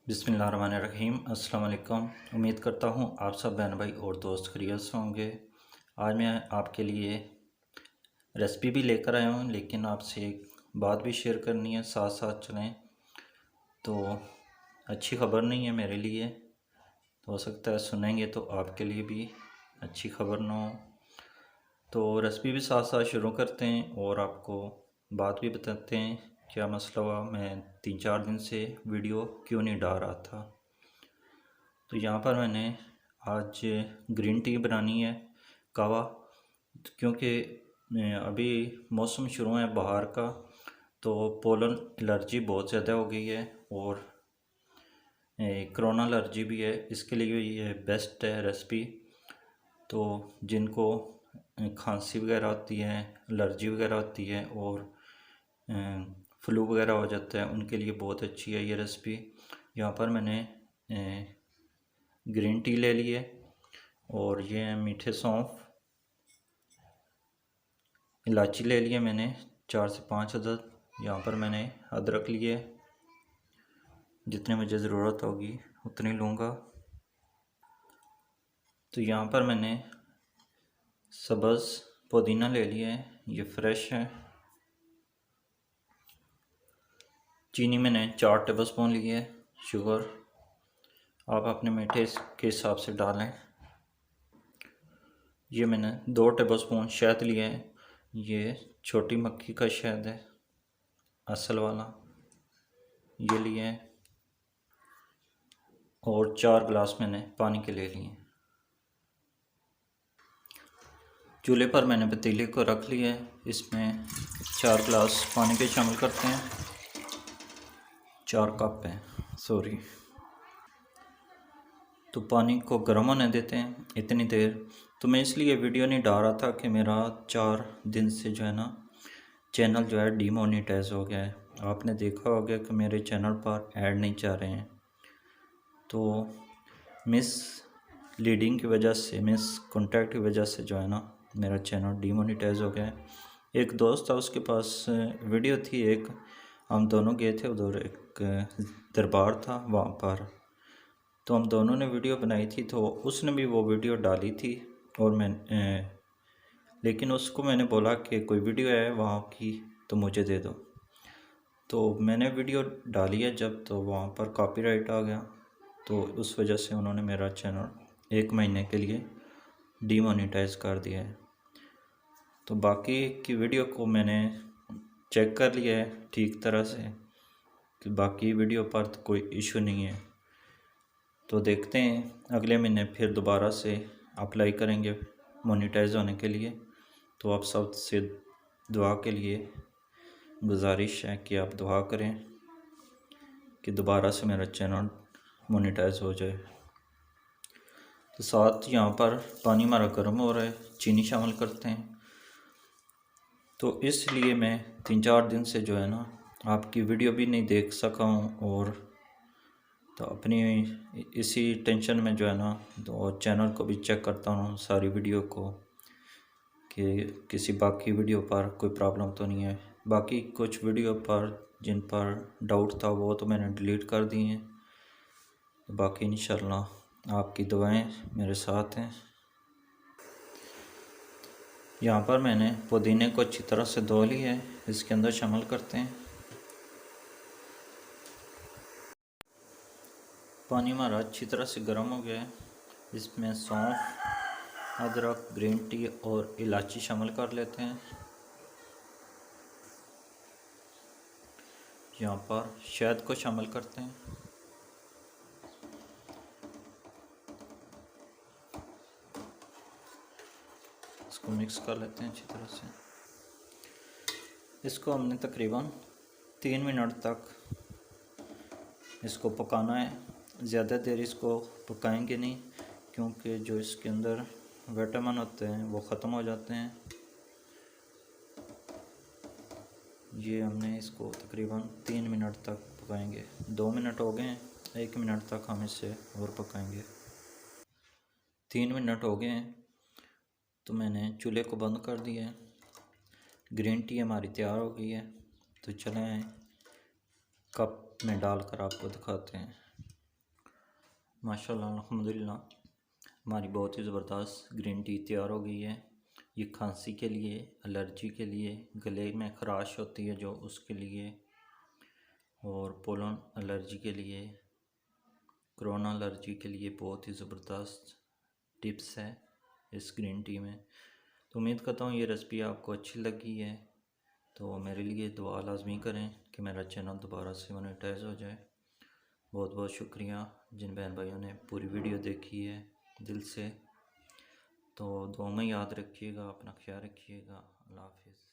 बिस्मिल्लाहिर्रहमानिर्रहीम। अस्सलाम वालेकुम। उम्मीद करता हूँ आप सब बहन भाई और दोस्त खैरियत से होंगे। आज मैं आपके लिए रेसिपी भी लेकर आया हूँ, लेकिन आपसे एक बात भी शेयर करनी है, साथ साथ चलें तो अच्छी ख़बर नहीं है मेरे लिए, तो हो सकता है सुनेंगे तो आपके लिए भी अच्छी ख़बर ना हो। तो रेसिपी भी साथ साथ शुरू करते हैं और आपको बात भी बताते हैं क्या मसला हुआ, मैं 3-4 दिन से वीडियो क्यों नहीं डाल रहा था। तो यहाँ पर मैंने आज ग्रीन टी बनानी है, कावा, क्योंकि अभी मौसम शुरू है बाहर का, तो पोलन एलर्जी बहुत ज़्यादा हो गई है और कोरोना एलर्जी भी है। इसके लिए ये बेस्ट है रेसिपी। तो जिनको खांसी वगैरह होती है, एलर्जी वगैरह होती है और फ्लू वगैरह हो जाता है, उनके लिए बहुत अच्छी है ये रेसिपी। यहाँ पर मैंने ग्रीन टी ले लिए और ये मीठे सौंफ, इलायची ले लिए मैंने 4 से 5 अदद। यहाँ पर मैंने अदरक लिए, जितने मुझे ज़रूरत होगी उतनी लूँगा। तो यहाँ पर मैंने सब्ज़ पुदीना ले लिया है, ये फ्रेश है। चीनी मैंने 4 टेबलस्पून ली है। शुगर आप अपने मीठे के हिसाब से डालें। ये मैंने 2 टेबलस्पून शहद लिया है, ये छोटी मक्खी का शहद है, असल वाला, ये लिए है। और 4 गिलास मैंने पानी के ले लिए। चूल्हे पर मैंने पतीले को रख लिया है, इसमें 4 गिलास पानी के शामिल करते हैं। 4 कप है, सॉरी। तो पानी को गर्म होने देते हैं इतनी देर। तो मैं इसलिए वीडियो नहीं डाल रहा था कि मेरा 4 दिन से जो है ना चैनल जो है डीमोनेटाइज हो गया है। आपने देखा होगा कि मेरे चैनल पर ऐड नहीं जा रहे हैं, तो मिस लीडिंग की वजह से, मिस कॉन्टैक्ट की वजह से जो है ना मेरा चैनल डीमोनेटाइज हो गया है। एक दोस्त था, उसके पास वीडियो थी एक, हम दोनों गए थे उधर, एक दरबार था वहाँ पर, तो हम दोनों ने वीडियो बनाई थी, तो उसने भी वो वीडियो डाली थी। और मैं लेकिन उसको मैंने बोला कि कोई वीडियो है वहाँ की तो मुझे दे दो। तो मैंने वीडियो डाली है जब, तो वहाँ पर कॉपीराइट आ गया, तो उस वजह से उन्होंने मेरा चैनल 1 महीने के लिए डीमोनेटाइज कर दिया है। तो बाकी की वीडियो को मैंने चेक कर लिया है ठीक तरह से कि बाकी वीडियो पर तो कोई इशू नहीं है। तो देखते हैं अगले महीने फिर दोबारा से अप्लाई करेंगे मोनेटाइज होने के लिए। तो आप सब से दुआ के लिए गुजारिश है कि आप दुआ करें कि दोबारा से मेरा चैनल मोनेटाइज हो जाए। तो साथ यहाँ पर पानी हमारा गर्म हो रहा है, चीनी शामिल करते हैं। तो इसलिए मैं 3-4 दिन से जो है ना आपकी वीडियो भी नहीं देख सका हूँ, और तो अपनी इसी टेंशन में जो है ना, तो चैनल को भी चेक करता हूँ सारी वीडियो को कि किसी बाकी वीडियो पर कोई प्रॉब्लम तो नहीं है। बाकी कुछ वीडियो पर जिन पर डाउट था वो तो मैंने डिलीट कर दिए हैं। तो बाकी इंशाल्लाह आपकी दुआएं मेरे साथ हैं। यहाँ पर मैंने पुदीने को अच्छी तरह से धो लिया है, इसके अंदर शामिल करते हैं। पानी हमारा अच्छी तरह से गर्म हो गया है, इसमें सौंफ, अदरक, ग्रीन टी और इलायची शामिल कर लेते हैं। यहाँ पर शहद को शामिल करते हैं। इसको मिक्स कर लेते हैं अच्छी तरह से। इसको हमने तकरीबन 3 मिनट तक इसको पकाना है। ज़्यादा देर इसको पकाएंगे नहीं, क्योंकि जो इसके अंदर विटामिन होते हैं वो ख़त्म हो जाते हैं। ये हमने इसको तकरीबन 3 मिनट तक पकाएंगे। 2 मिनट हो गए हैं, 1 मिनट तक हम इसे और पकाएंगे। 3 मिनट हो गए हैं, तो मैंने चूल्हे को बंद कर दिया है। ग्रीन टी हमारी तैयार हो गई है। तो चलें कप में डालकर आपको दिखाते हैं। माशाल्लाह अल्हम्दुलिल्लाह हमारी बहुत ही ज़बरदस्त ग्रीन टी तैयार हो गई है। ये खांसी के लिए, एलर्जी के लिए, गले में खराश होती है जो उसके लिए, और पोलन एलर्जी के लिए, कोरोना एलर्जी के लिए बहुत ही ज़बरदस्त टिप्स है इस ग्रीन टी में। तो उम्मीद करता हूँ ये रेसिपी आपको अच्छी लगी है। तो मेरे लिए दुआ लाजमी करें कि मेरा चैनल दोबारा से मोनेटाइज हो जाए। बहुत बहुत शुक्रिया जिन बहन भाइयों ने पूरी वीडियो देखी है दिल से। तो दुआ में याद रखिएगा, अपना ख्याल रखिएगा। अल्लाह हाफिज़।